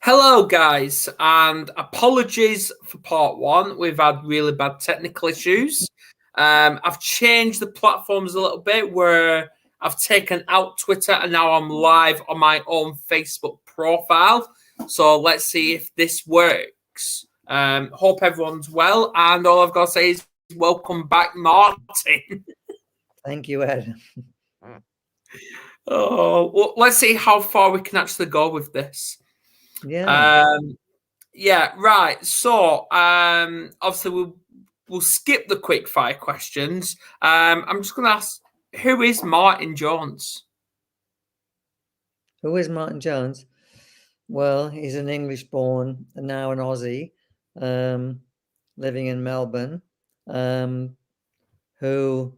Hello, guys, and apologies for part one. We've had really bad technical issues. I've changed the platforms a little bit where I've taken out Twitter and now I'm live on my own Facebook profile. So let's see if this works. Hope everyone's well, and all I've got to say is welcome back, Martyn. Thank you, Ed. Well, let's see how far we can actually go with this. Yeah. Right. So, obviously, we'll skip the quick fire questions. I'm just going to ask, who is Martyn Jones? Who is Martyn Jones? Well, he's an English-born, now an Aussie, living in Melbourne, who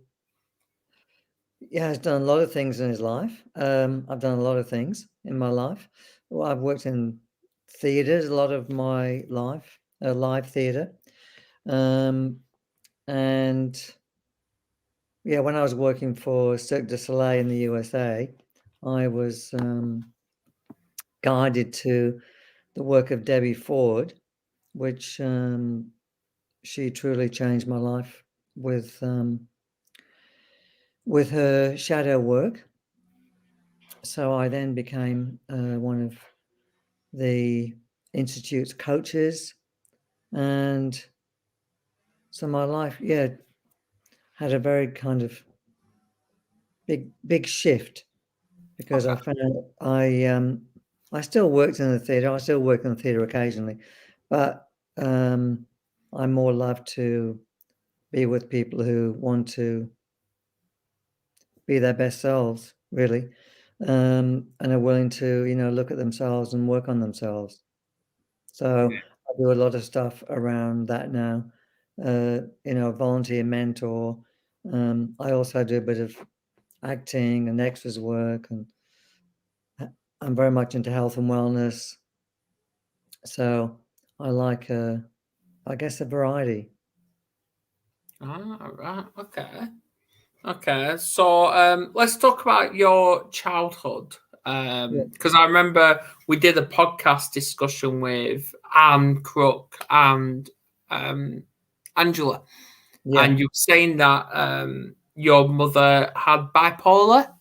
has done a lot of things in his life. I've done a lot of things in my life. Well, I've worked in theatres a lot of my life, live theatre. And yeah, when I was working for Cirque du Soleil in the USA, I was guided to the work of Debbie Ford, which she truly changed my life with her shadow work. So I then became one of the Institute's coaches, and so my life, had a very kind of big shift, because I found I still worked in the theatre. I still work in the theatre occasionally, but I more love to be with people who want to be their best selves, really, and are willing to, look at themselves and work on themselves. So I do a lot of stuff around that now, volunteer mentor. I also do a bit of acting and extras work, and I'm very much into health and wellness. So I like, I guess, a variety. Right. Okay. So let's talk about your childhood. Because I remember we did a podcast discussion with Anne Crook and Angela, and you were saying that your mother had bipolar.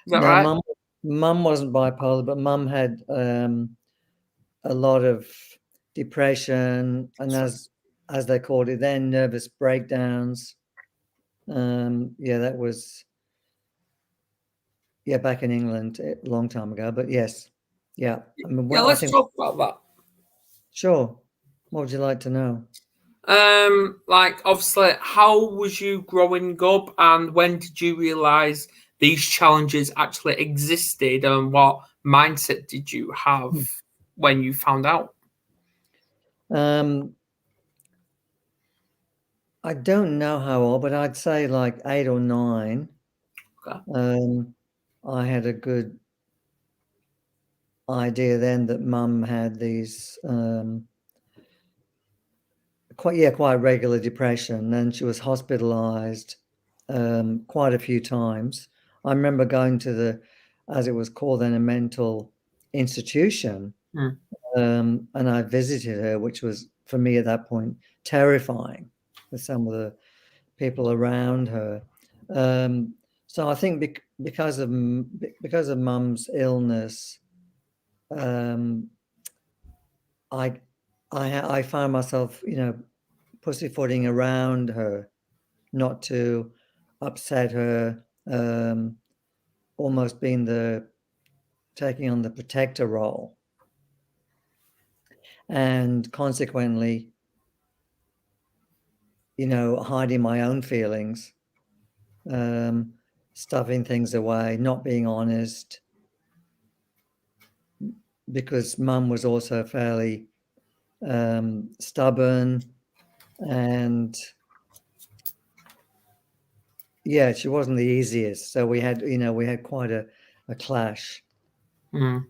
Is that right? Mum wasn't bipolar, but Mum had a lot of depression, and as they called it then, nervous breakdowns. That was back in England a long time ago. But yes, I mean, Let's talk about that. Sure. What would you like to know? Like, obviously, how was you growing up, and when did you realize these challenges actually existed, and what mindset did you have when you found out? I don't know how old, but I'd say like 8 or 9. Okay. I had a good idea then that Mum had these quite regular depression, and she was hospitalized quite a few times. I remember going to the, as it was called then, a mental institution, and I visited her, which was for me at that point terrifying, with some of the people around her. So I think because of Mum's illness, I found myself, pussyfooting around her, not to upset her, almost taking on the protector role, and consequently, hiding my own feelings, stuffing things away, not being honest, because Mum was also fairly stubborn, and she wasn't the easiest. So we had quite a clash growing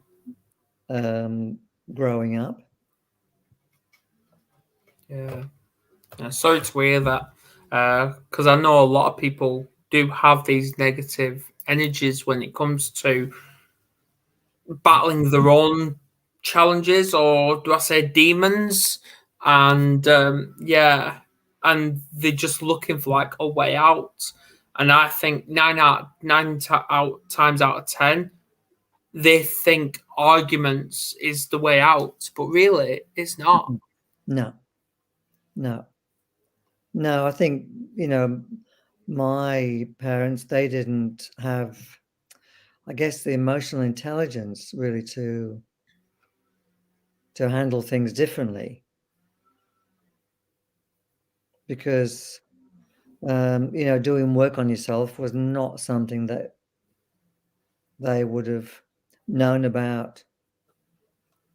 up. Sorry to hear that, because I know a lot of people do have these negative energies when it comes to battling their own challenges, or do I say demons? And and they're just looking for like a way out. And I think times out of 10, they think arguments is the way out, but really, it's not. No, no, no. I think, my parents, they didn't have, I guess, the emotional intelligence really to handle things differently, because doing work on yourself was not something that they would have known about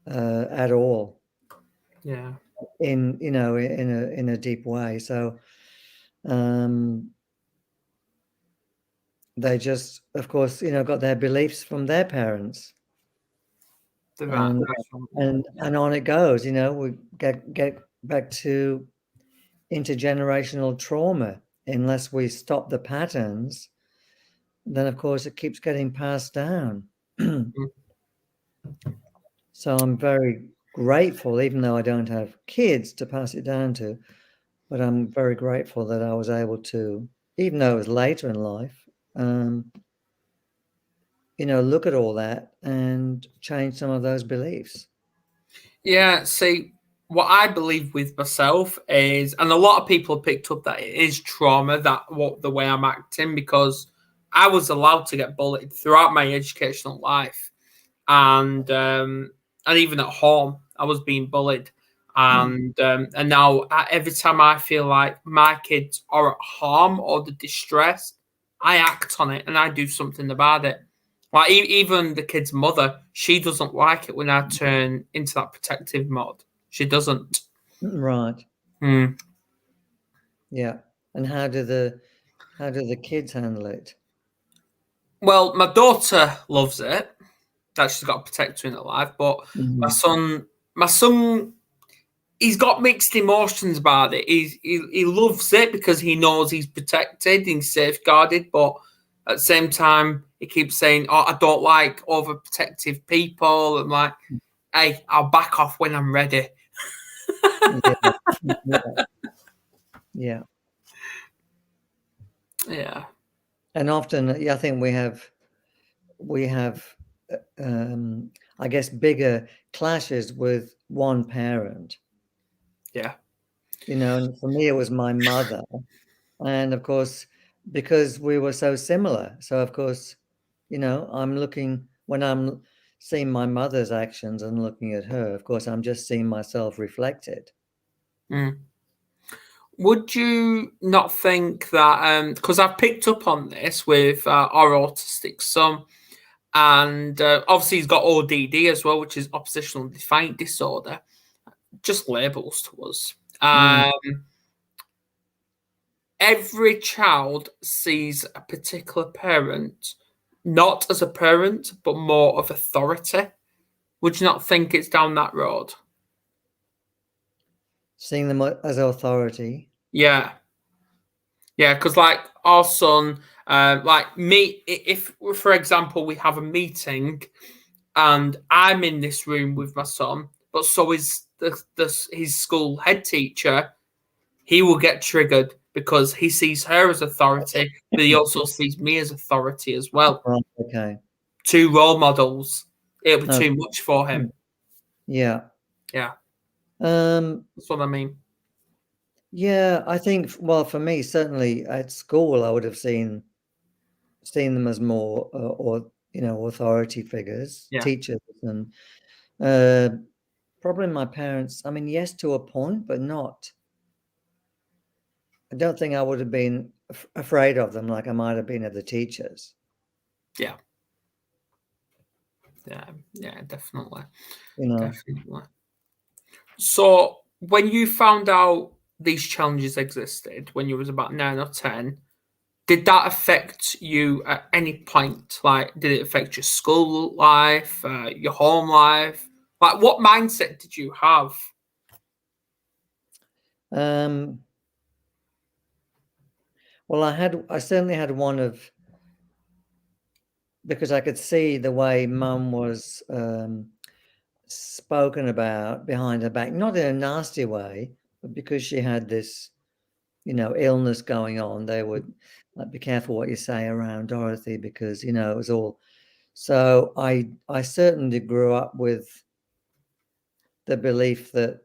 at all. Yeah. In a deep way. So they just, of course, got their beliefs from their parents, Right. and on it goes. We get back to intergenerational trauma. Unless we stop the patterns, then of course it keeps getting passed down. So I'm very grateful, even though I don't have kids to pass it down to, but I'm very grateful that I was able to, even though it was later in life, look at all that and change some of those beliefs. Yeah, see, what I believe with myself is, and a lot of people picked up that it is trauma, that what the way I'm acting, because I was allowed to get bullied throughout my educational life, and even at home I was being bullied, and now every time I feel like my kids are at harm or the distress, I act on it and I do something about it. Like even the kid's mother, she doesn't like it when I turn into that protective mode. She doesn't. Right. Hmm. Yeah. And how do the kids handle it? Well, my daughter loves it. That she's got a protector in her life, but my son, he's got mixed emotions about it. He loves it because he knows he's protected, he's safeguarded, but at the same time, he keeps saying, "Oh, I don't like overprotective people." I'm like, "Hey, I'll back off when I'm ready." Yeah. Yeah. Yeah. Yeah. And often, I think we have, I guess, bigger clashes with one parent. Yeah. And for me, it was my mother. And of course, because we were so similar. So of course, I'm looking, when I'm seeing my mother's actions and looking at her, of course, I'm just seeing myself reflected. Mm. Would you not think that, because I've picked up on this with our autistic son, and obviously he's got ODD as well, which is oppositional defiant disorder, just labels to us. Every child sees a particular parent not as a parent, but more of authority. Would you not think it's down that road? Seeing them as authority. Yeah. Yeah, because like our son, like me, if for example we have a meeting and I'm in this room with my son, but so is his school head teacher, he will get triggered because he sees her as authority, but he also sees me as authority as well. Right, okay. Two role models. It'll be Okay. too much for him. Yeah. Yeah, Um, that's what I mean. yeah, I think, well, for me, certainly at school, I would have seen them as more, or authority figures, Yeah. teachers, and uh, probably my parents. I mean, yes, to a point, but not. I don't think I would have been afraid of them like I might have been of the teachers. Yeah. Yeah. Yeah. Definitely. You know. Definitely. So when you found out these challenges existed when you was about 9 or 10, did that affect you at any point? Like, did it affect your school life, your home life? Like, what mindset did you have? Well, I certainly had one of, because I could see the way Mum was spoken about behind her back, not in a nasty way, but because she had this, illness going on. They would like, be careful what you say around Dorothy because, it was all. So I certainly grew up with the belief that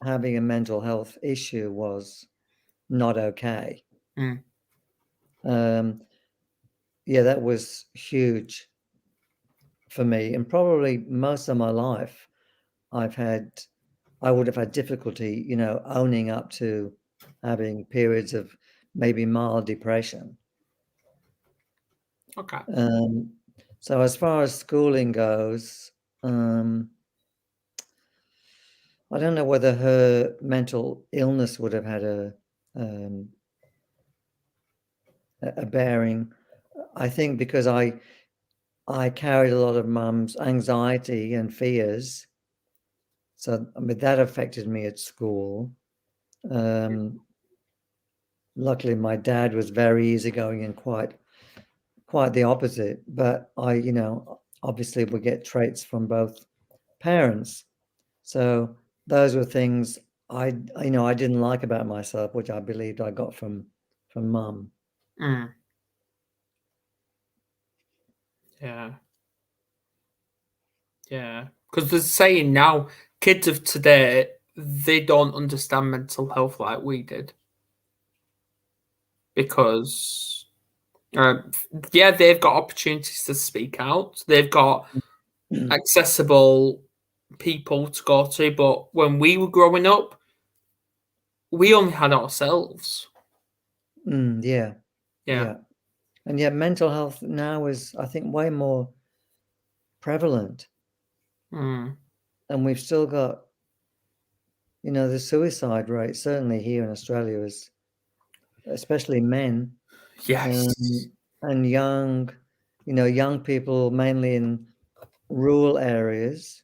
having a mental health issue was not okay. Mm. Yeah, that was huge for me, and probably most of my life I would have had difficulty, owning up to having periods of maybe mild depression. Okay. So as far as schooling goes, I don't know whether her mental illness would have had a bearing. I think because I carried a lot of mum's anxiety and fears, so that affected me at school. Luckily, my dad was very easygoing and quite the opposite. But I, obviously we get traits from both parents. So those were things I didn't like about myself, which I believed I got from mum. Mm. Yeah. Yeah. Because there's a saying now, kids of today, they don't understand mental health like we did. Because, yeah, they've got opportunities to speak out. They've got accessible people to go to. But when we were growing up, we only had ourselves. Yeah. Yeah. And yet mental health now is, I think, way more prevalent. Mm. And we've still got, the suicide rate, certainly here in Australia, is especially men. Yes. And young people, mainly in rural areas,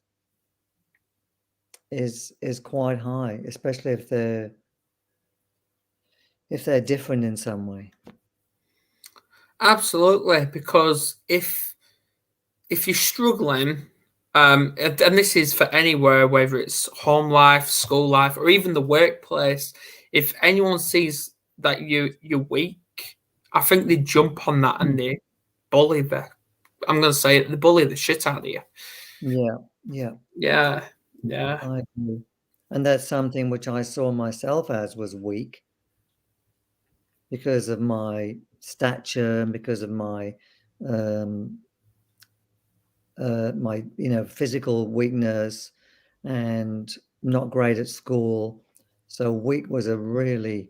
is quite high, especially if they're different in some way. Absolutely, because if you're struggling, and this is for anywhere, whether it's home life, school life, or even the workplace, if anyone sees that you're weak, I think they jump on that and they bully the. I'm going to say it, they bully the shit out of you. Yeah. Yeah. I agree. And that's something which I saw myself as was weak because of my stature and because of my physical weakness and not great at school. So weak was a really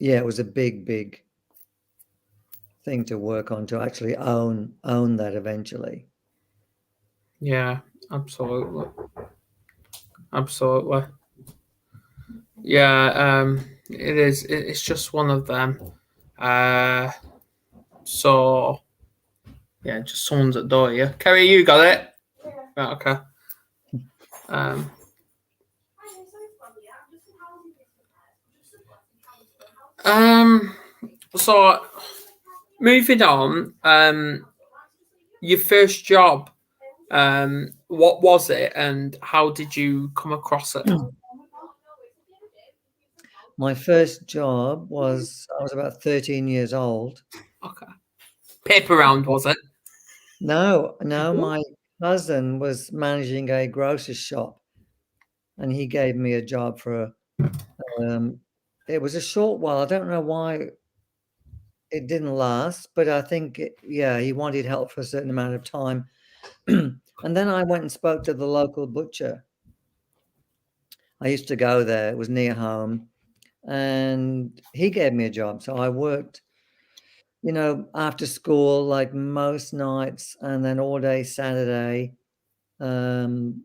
it was a big thing to work on, to actually own that eventually. Yeah, absolutely. Yeah, it is. It's just one of them. So yeah, just someone's at the door here. Kerry, you got it. Right, okay. So moving on. Your first job. What was it, and how did you come across it? My first job was, I was about 13 years old. Okay. Paper round, was it? No, my cousin was managing a grocery shop, and he gave me a job for it was a short while. I don't know why it didn't last, but I think he wanted help for a certain amount of time. And then I went and spoke to the local butcher. I used to go there, it was near home, and he gave me a job. So I worked, after school, like most nights, and then all day Saturday. And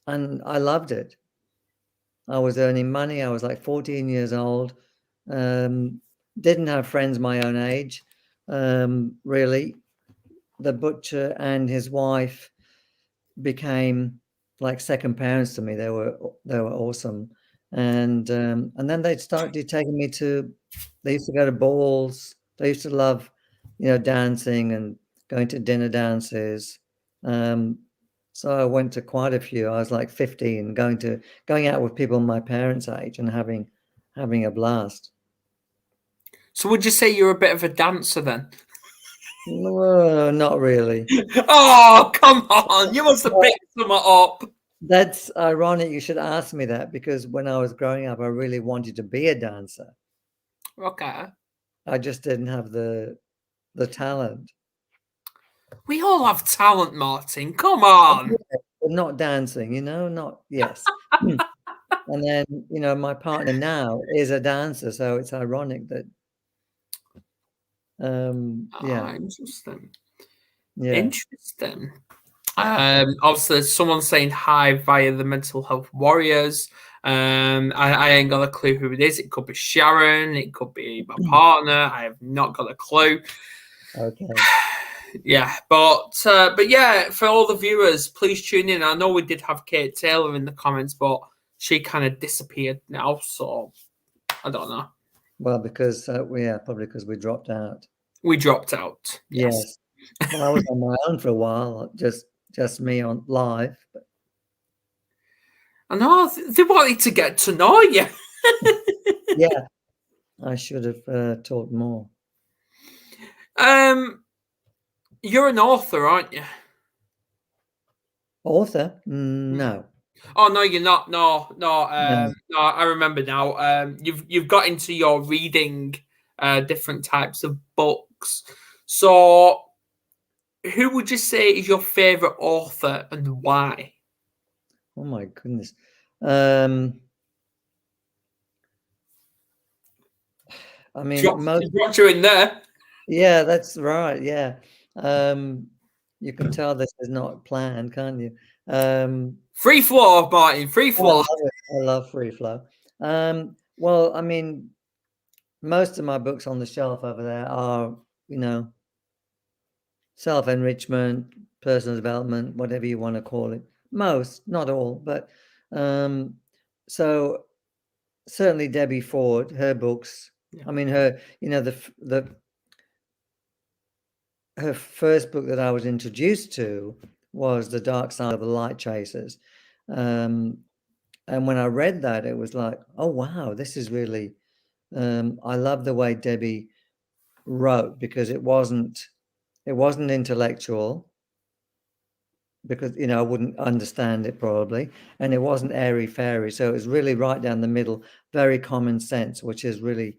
I loved it. I was earning money. I was like 14 years old. Didn't have friends my own age, really. The butcher and his wife became like second parents to me. They were awesome, and then they started taking me to. They used to go to balls. They used to love, dancing and going to dinner dances. So I went to quite a few. I was like 15, going out with people my parents' age and having a blast. So would you say you're a bit of a dancer then? No, not really. Oh, come on. You must have picked some up. That's ironic you should ask me that, because when I was growing up, I really wanted to be a dancer. Okay. I just didn't have the talent. We all have talent, Martyn. Come on. But not dancing, not yes. And then, my partner now is a dancer, so it's ironic that yeah. Interesting. Yeah. Interesting. Obviously, someone's saying hi via the Mental Health Warriors. I ain't got a clue who it is. It could be Sharon. It could be my partner. I have not got a clue. Okay. Yeah, but yeah, for all the viewers, please tune in. I know we did have Kate Taylor in the comments, but she kind of disappeared now, so I don't know. Well, because probably because we dropped out. We dropped out. Yes. Well, I was on my own for a while, just me on live. But... I know they wanted to get to know you. Yeah, I should have talked more. You're an author, aren't you? Author? No. Oh no, you're not. No. I remember now. You've got into your reading different types of books. So, who would you say is your favorite author and why? Oh my goodness. I mean, dropped you in there. Yeah, that's right. Yeah. You can tell this is not planned, can't you? Free flow, Martyn. Free flow. I love free flow. Well, I mean, most of my books on the shelf over there are, self-enrichment, personal development, whatever you want to call it. Most, not all, but so certainly Debbie Ford, her books. Yeah. I mean, her, her first book that I was introduced to was The Dark Side of the Light Chasers. And when I read that, it was like, oh, wow, this is really, I love the way Debbie wrote, because it wasn't intellectual, because, I wouldn't understand it probably. And it wasn't airy fairy. So it was really right down the middle, very common sense, which is really,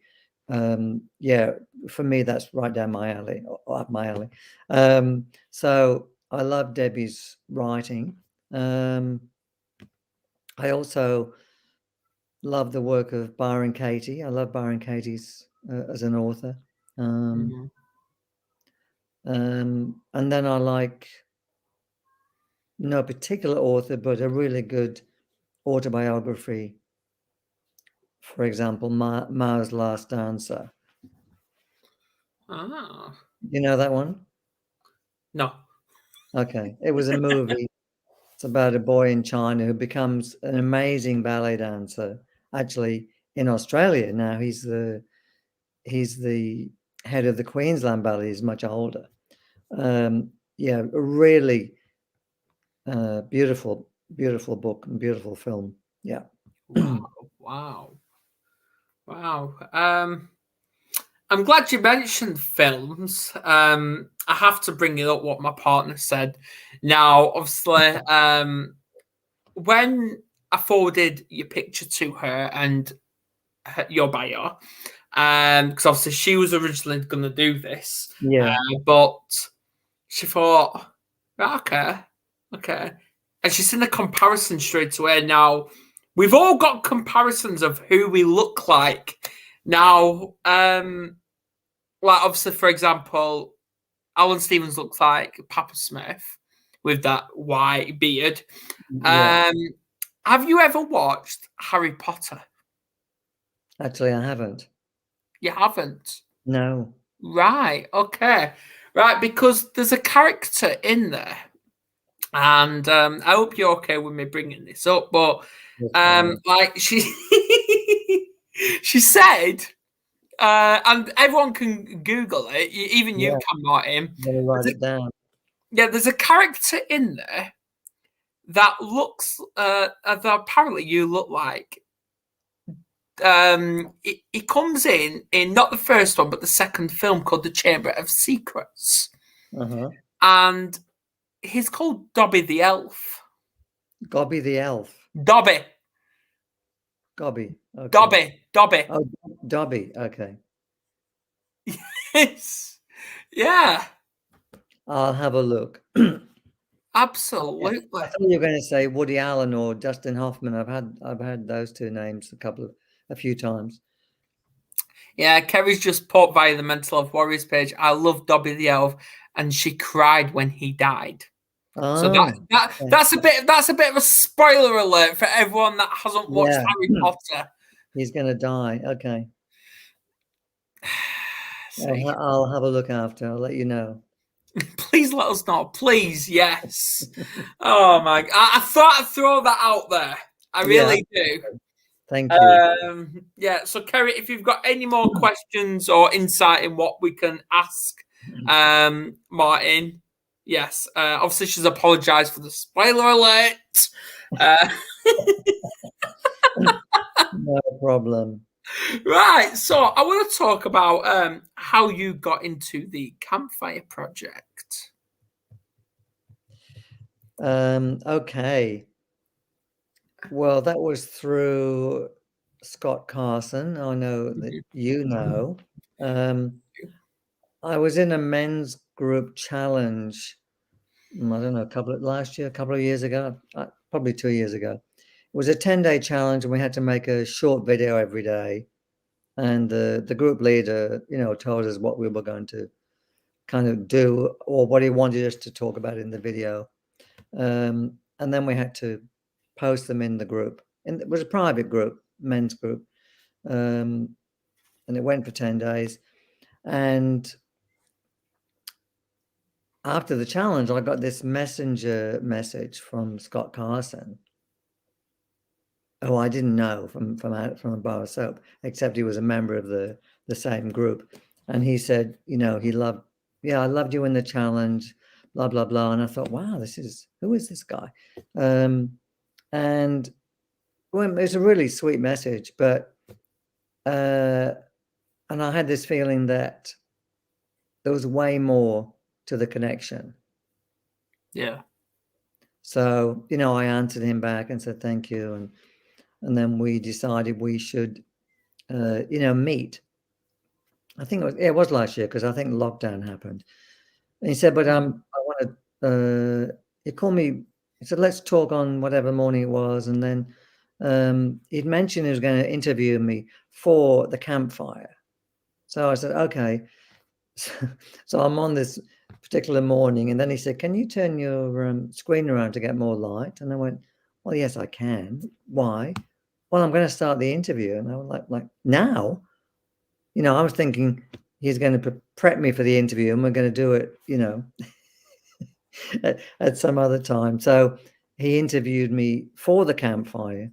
yeah, for me, that's right down my alley, up my alley. So I love Debbie's writing. I also love the work of Byron Katie. I love Byron Katie's as an author. And then I like no particular author, but a really good autobiography. For example, Mao's Last Dancer. You know that one? No. Okay. It was a movie. It's about a boy in China who becomes an amazing ballet dancer. Actually, in Australia now, he's the head of the Queensland Ballet. He's much older. Yeah, a really beautiful book and beautiful film. Yeah. Wow. I'm glad you mentioned films. I have to bring it up what my partner said. Now, obviously, when I forwarded your picture to her and your bio, because obviously she was originally going to do this, but she thought, okay, and she's seen the comparison straight away. Now, we've all got comparisons of who we look like. Now, like obviously, for example, Alan Stevens looks like Papa Smith with that white beard. Yeah. Have you ever watched Harry Potter? Actually, I haven't. You haven't? No. Right. Okay. Right, because there's a character in there, and I hope you're okay with me bringing this up, but like she said, and everyone can Google it, even you can, Martyn. Write it down. Yeah, there's a character in there that looks that apparently you look like. He comes in not the first one, but the second film called The Chamber of Secrets, and he's called Dobby the Elf. Gobby the Elf. Dobby. Gobby. Okay. Dobby. Oh, Dobby. Okay. Yes. Yeah. I'll have a look. Absolutely. I thought you were going to say Woody Allen or Dustin Hoffman. I've had those two names a few times. Yeah, Kerry's just put via the Mental Health Warriors page. I love Dobby the Elf, and she cried when he died. So that's a bit of a spoiler alert for everyone that hasn't watched Harry Potter. He's going to die. Okay. I'll have a look after. I'll let you know. Please let us know. Please, yes. Oh my! I thought I'd throw that out there. I really do. Thank you. Yeah. So, Kerry, if you've got any more questions or insight in what we can ask, Martyn, yes. Obviously, she's apologised for the spoiler alert. No problem. Right. So, I want to talk about how you got into the Campfire Project. Okay. Well, that was through Scott Carson. I know that you know. I was in a men's group challenge. I don't know, a couple of years ago, probably 2 years ago. It was a 10-day challenge, and we had to make a short video every day. And the group leader, told us what we were going to kind of do, or what he wanted us to talk about in the video. And then we had to post them in the group. And it was a private group, men's group. And it went for 10 days. And after the challenge, I got this messenger message from Scott Carson, who I didn't know from a bar of soap, except he was a member of the same group. And he said, I loved you in the challenge, blah, blah, blah. And I thought, wow, who is this guy? And well, it was a really sweet message, but, and I had this feeling that there was way more to the connection. Yeah. So, I answered him back and said, thank you. And then we decided we should, meet. I think it was last year, because I think lockdown happened. And he said, but I want to, he called me, he said, let's talk on whatever morning it was. And then he'd mentioned he was going to interview me for the Campfire. So I said, okay. So I'm on this particular morning, and then he said, can you turn your screen around to get more light? And I went, well, yes, I can. Why? Well, I'm going to start the interview. And I was like, now? I was thinking he's going to prep me for the interview, and we're going to do it, at some other time. So he interviewed me for the Campfire,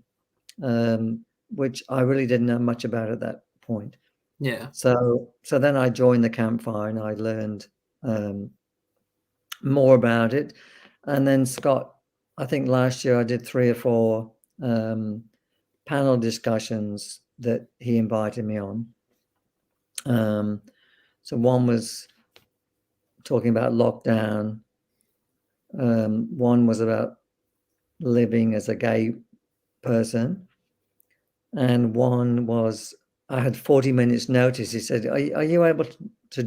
which I really didn't know much about at that point. Yeah. So then I joined the Campfire, and I learned more about it. And then Scott, I think last year I did 3 or 4 panel discussions that he invited me on. So one was talking about lockdown. One was about living as a gay person. And one was, I had 40 minutes notice. He said, are you able to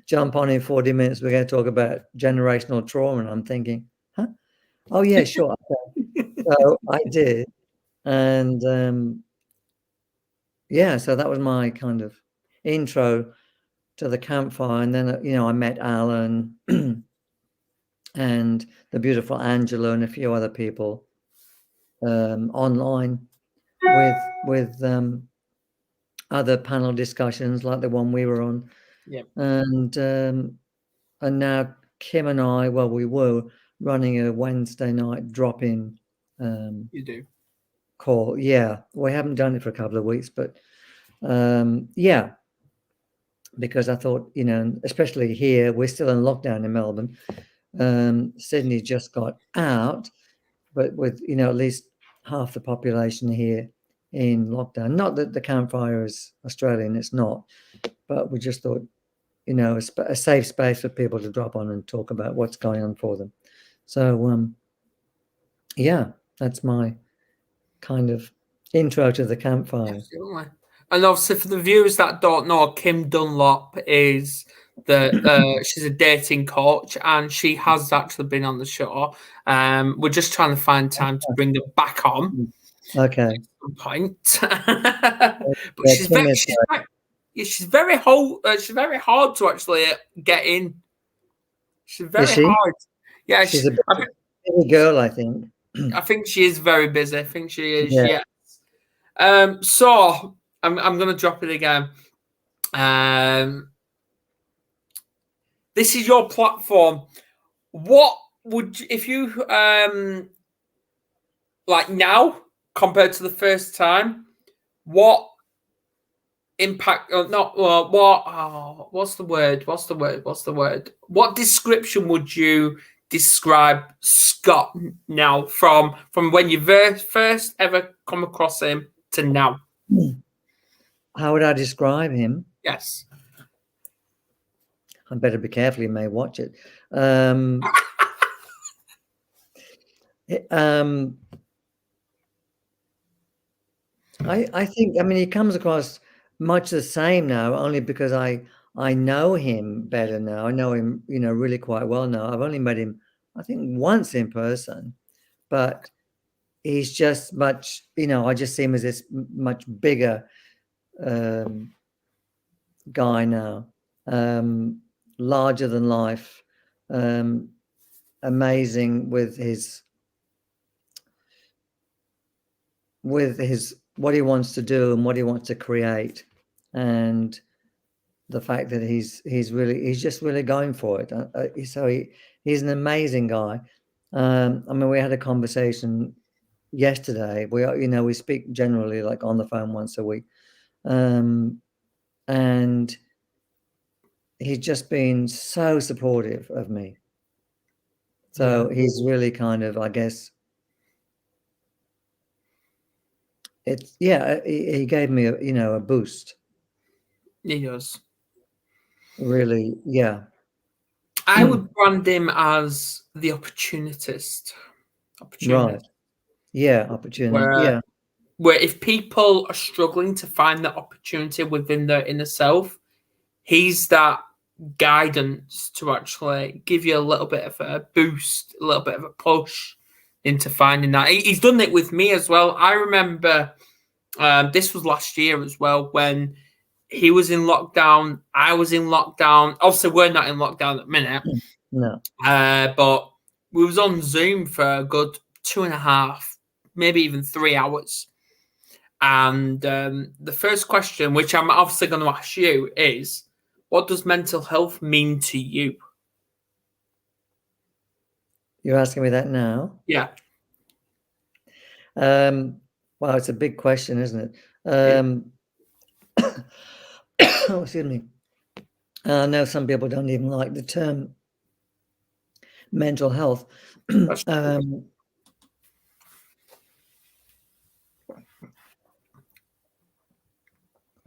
jump on in 40 minutes? We're going to talk about generational trauma. And I'm thinking, huh? Oh, yeah, sure. So I did. And so that was my kind of intro to the Campfire. And then, I met Alan and the beautiful Angela and a few other people online with other panel discussions like the one we were on. Yep. And now Kim and I, we were running a Wednesday night drop-in You do. call. Yeah, we haven't done it for a couple of weeks, but because I thought, especially here, we're still in lockdown in Melbourne. Sydney just got out, but with, at least half the population here in lockdown. Not that the Campfire is Australian, it's not, but we just thought, a safe space for people to drop on and talk about what's going on for them. So, yeah, that's my kind of intro to the Campfire. Absolutely. And obviously, for the viewers that don't know, Kim Dunlop is she's a dating coach, and she has actually been on the show. We're just trying to find time to bring her back on. Okay. At some point, but she's very hard to actually get in. She's very hard. Yeah, she's a busy girl, I think. I think she is very busy. I think she is. Yeah. So I'm going to drop it again. This is your platform. What would if you like now compared to the first time? What impact? What's the word? What description would you describe Scott now from when you first ever come across him to now? How would I describe him? Yes. I better be careful, you may watch it. I think, he comes across much the same now, only because I know him better now. I know him, really quite well now. I've only met him, I think, once in person, but he's just much, I just see him as this much bigger guy now, larger than life, amazing with his what he wants to do and what he wants to create, and the fact that he's just really going for it. So he's an amazing guy. We had a conversation yesterday. We speak generally like on the phone once a week, and he's just been so supportive of me. So he's really kind of, I guess, he gave me a boost. He does. Really, yeah. I would brand him as the opportunist. Right. Yeah, opportunity. Where if people are struggling to find the opportunity within their inner self, he's that guidance to actually give you a little bit of a boost, a little bit of a push into finding that. He's done it with me as well. I remember this was last year as well, when he was in lockdown, I was in lockdown. Obviously, we're not in lockdown at the minute. No. But we was on Zoom for a good 2.5, maybe even 3 hours. And the first question, which I'm obviously going to ask you, is, what does mental health mean to you? You're asking me that now? Yeah. Well, it's a big question, isn't it? Oh, excuse me. I know some people don't even like the term mental health.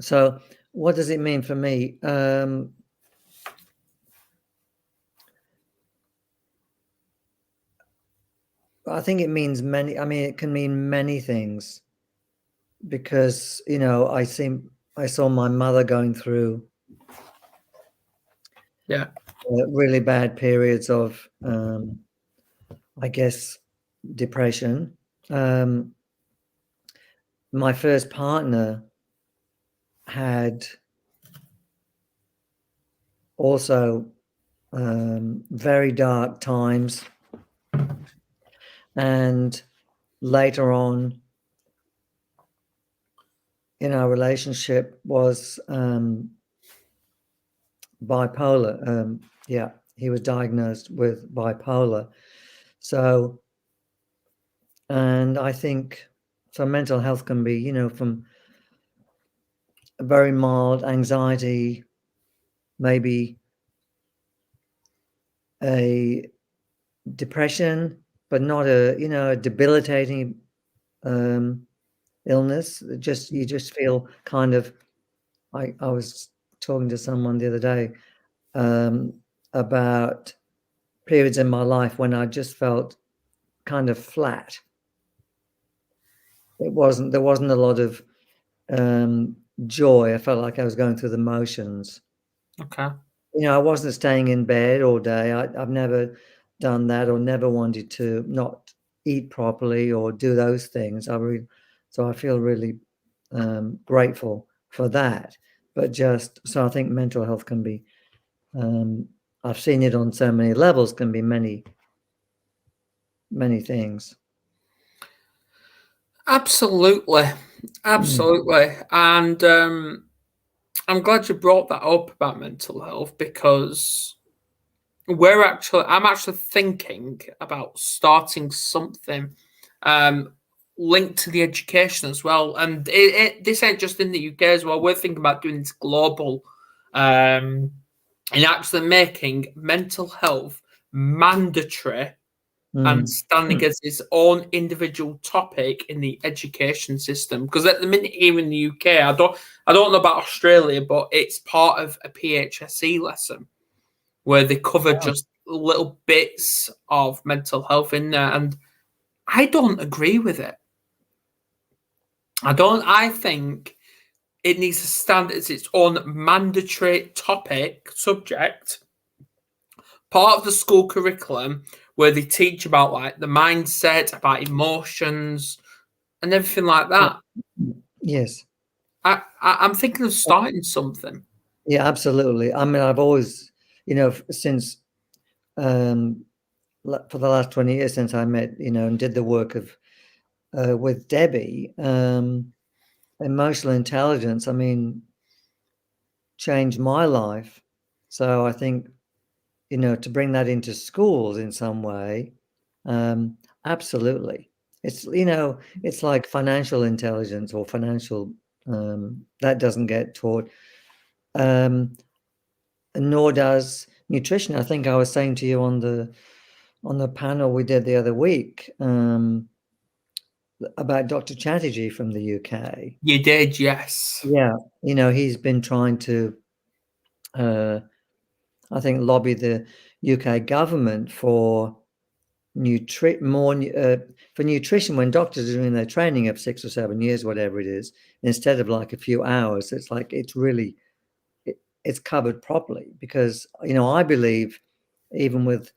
So what does it mean for me? I think it means many. It can mean many things, because I saw my mother going through really bad periods of I guess depression. My first partner had also very dark times, and later on in our relationship was bipolar. He was diagnosed with bipolar. So, and I think so mental health can be, from a very mild anxiety, maybe a depression, but not a debilitating illness. You just feel kind of. I was talking to someone the other day about periods in my life when I just felt kind of flat. There wasn't a lot of joy. I felt like I was going through the motions. Okay. I wasn't staying in bed all day. I've never done that, or never wanted to not eat properly or do those things. So I feel really grateful for that. But so I think mental health can be, I've seen it on so many levels, can be many, many things. Absolutely. And I'm glad you brought that up about mental health, because I'm actually thinking about starting something linked to the education as well. And this ain't just in the UK as well. We're thinking about doing this global, and actually making mental health mandatory and standing as its own individual topic in the education system. Because at the minute here in the UK, I don't know about Australia, but it's part of a PHSE lesson where they cover just little bits of mental health in there, and I don't agree with it. I think it needs to stand as its own mandatory subject, part of the school curriculum, where they teach about like the mindset, about emotions, and everything like that. Yes. I'm thinking of starting something. Yeah, absolutely. I mean, I've always, since for the last 20 years since I met, and did the work of with Debbie, emotional intelligence, I mean, changed my life. So I think, to bring that into schools in some way, absolutely. It's like financial intelligence or financial, that doesn't get taught, nor does nutrition. I think I was saying to you on the panel we did the other week, about Dr. Chatterjee from the UK. You did, yes. Yeah, he's been trying to, I think, lobby the UK government for nutrition when doctors are doing their training of 6 or 7 years, whatever it is, instead of like a few hours. It's like it's covered properly, because I believe even with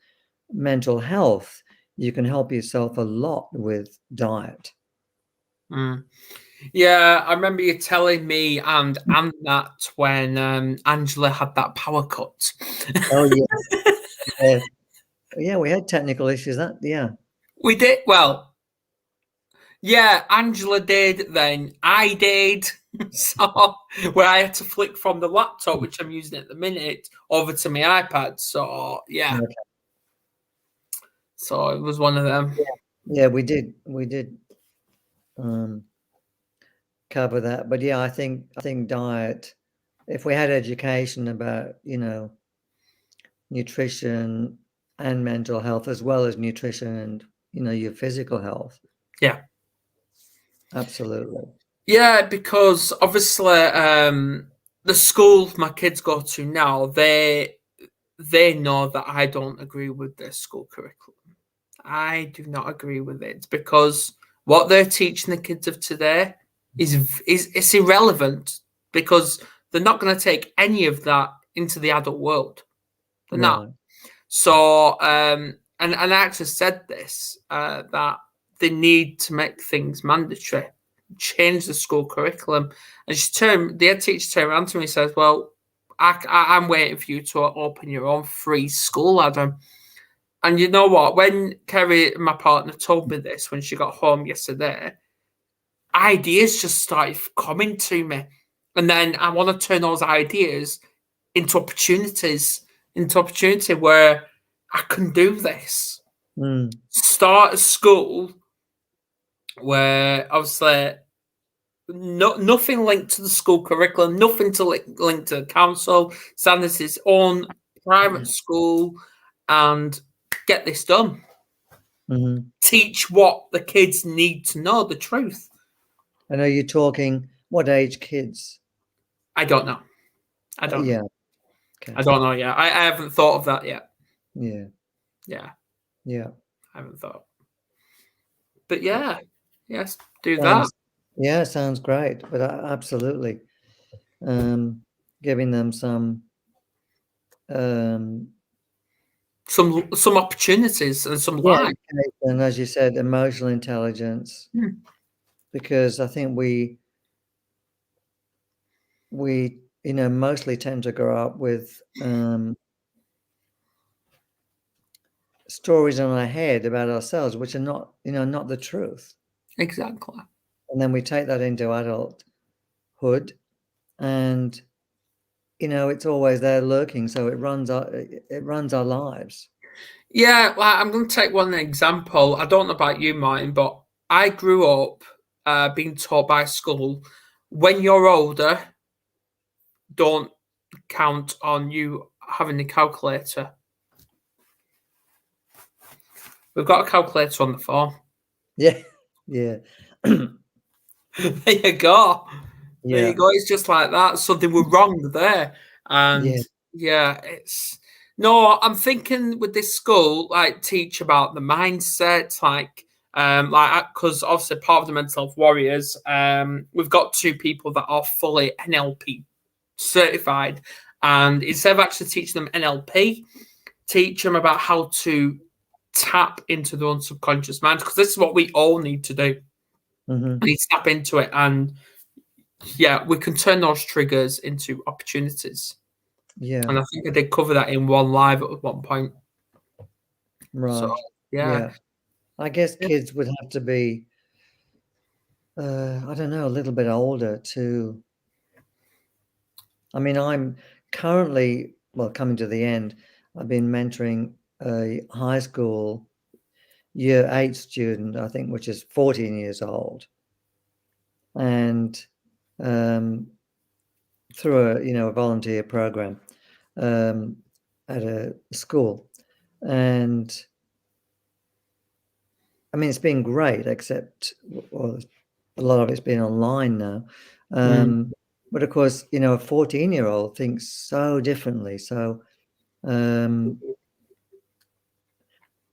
mental health, you can help yourself a lot with diet. Yeah, I remember you telling me and that when Angela had that power cut. Oh yeah. Yeah, we had technical issues. We did. Well, yeah, Angela did, then I did. So where I had to flick from the laptop, which I'm using at the minute, over to my iPad. So yeah. Okay. So it was one of them. Yeah, we did cover that. But yeah, I think diet, if we had education about, nutrition and mental health, as well as nutrition and, your physical health. Yeah. Absolutely. Yeah, because obviously the school my kids go to now, they know that I don't agree with their school curriculum. I do not agree with it, because what they're teaching the kids of today is it's irrelevant, because they're not going to take any of that into the adult world. They're not. So, and I actually said this, that they need to make things mandatory, change the school curriculum. And the head teacher turned around to me and says, well, I'm waiting for you to open your own free school, Adam. And you know what? When Kerry, my partner, told me this when she got home yesterday, ideas just started coming to me. And then I want to turn those ideas into opportunity where I can do this. Start a school where obviously nothing linked to the school curriculum, nothing to link to the council, stand as its own private school, and get this done. Mm-hmm. Teach what the kids need to know, the truth. And are you talking what age kids? I don't know. I don't know. Yeah. Okay. I don't know yet. I haven't thought of that yet. Yeah. Yeah. Yeah. I haven't thought. But yeah, yes, do Sounds, that. yeah, sounds great. But absolutely. Giving them some Some opportunities and some light. and as you said, emotional intelligence. Because I think we mostly tend to grow up with stories in our head about ourselves, which are not the truth. Exactly. And then we take that into adulthood, and it's always there lurking. So it runs our lives. Yeah, well, I'm going to take one example. I don't know about you, Martin, but I grew up being taught by school, when you're older, don't count on you having a calculator. We've got a calculator on the phone. Yeah. Yeah. There you go. Yeah. There you go. It's just like that. So they were wrong there. And Yeah. it's no, I'm thinking with this school, like teach about the mindset, like because obviously part of the mental health warriors, we've got 2 people that are fully NLP certified. And instead of actually teaching them NLP, teach them about how to tap into their own subconscious mind, because this is what we all need to do. Mm-hmm. We need to tap into it, and yeah, we can turn those triggers into opportunities. Yeah. And I think I did cover that in one live at one point. Right. So, yeah. I guess kids would have to be, I don't know, a little bit older to. I mean, I'm currently, coming to the end. I've been mentoring a high school year 8 student, I think, which is 14 years old. And through a volunteer program at a school. And I mean, it's been great, except a lot of it's been online now. But of course, a 14-year-old thinks so differently. So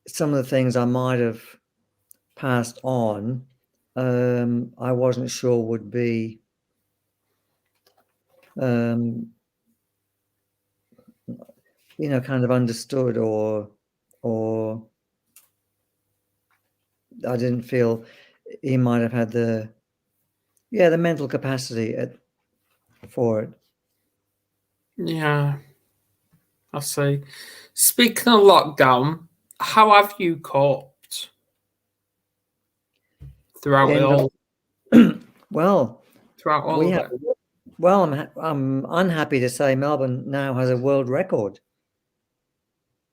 some of the things I might have passed on, I wasn't sure would be kind of understood, or I didn't feel he might have had the mental capacity for it. Yeah. I see. Speaking of lockdown, how have you coped throughout it all? Well, Throughout all of it? Well, I'm unhappy to say Melbourne now has a world record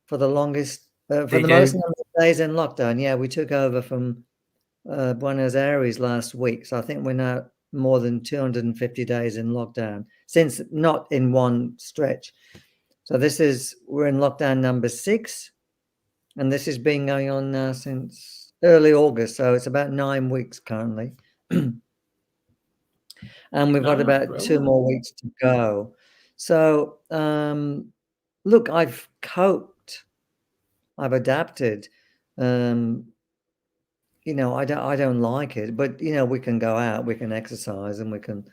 for the longest, for the most number of days in lockdown. Yeah, we took over from Buenos Aires last week, so I think we're now more than 250 days in lockdown, since not in one stretch. So we're in lockdown number 6, and this has been going on now since early August, so it's about 9 weeks currently. And we've got about 2 more weeks to go. So, look, I've coped, I've adapted. I don't like it, but we can go out, we can exercise, and we can.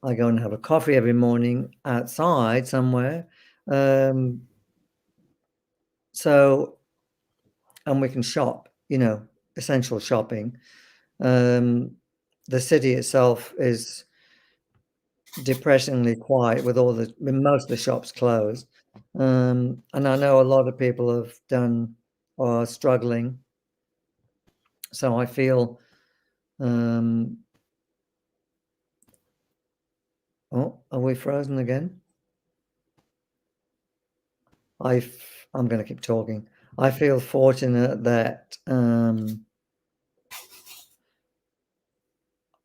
I go and have a coffee every morning outside somewhere. So, and we can shop. Essential shopping. The city itself is depressingly quiet with most of the shops closed. And I know a lot of people have done or are struggling. So I feel, oh, are we frozen again? I'm going to keep talking. I feel fortunate that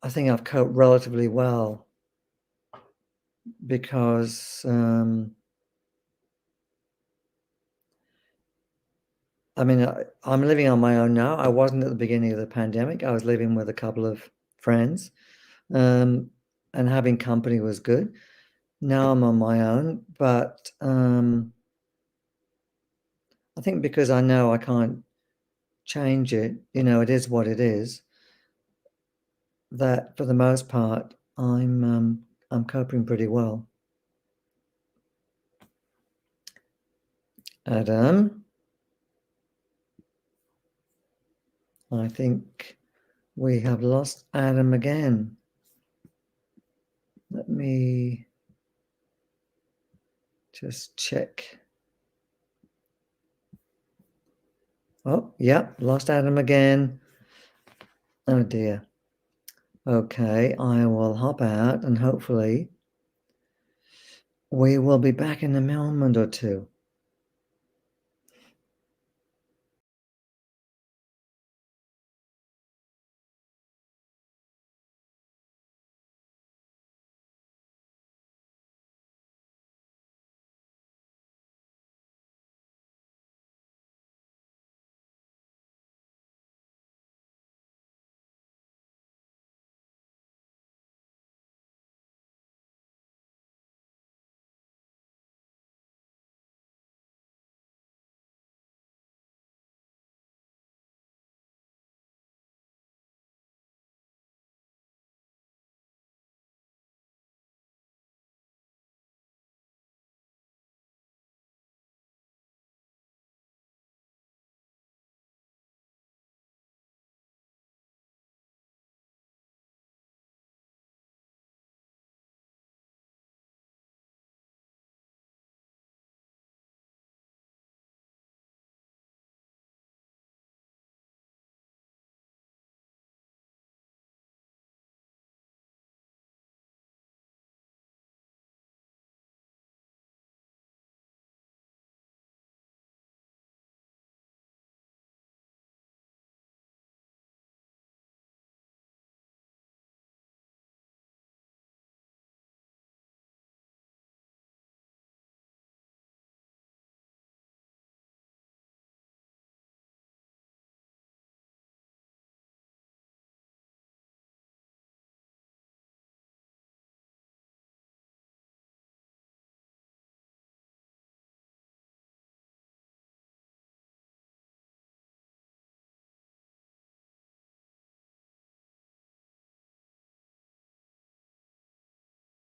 I think I've coped relatively well, because I mean, I'm living on my own now. I wasn't at the beginning of the pandemic. I was living with a couple of friends, and having company was good. Now I'm on my own, but I think because I know I can't change it, it is what it is, that for the most part, I'm coping pretty well. Adam, I think we have lost Adam again. Let me just check. Oh, yeah, lost Adam again. Oh dear. Okay, I will hop out and hopefully we will be back in a moment or two.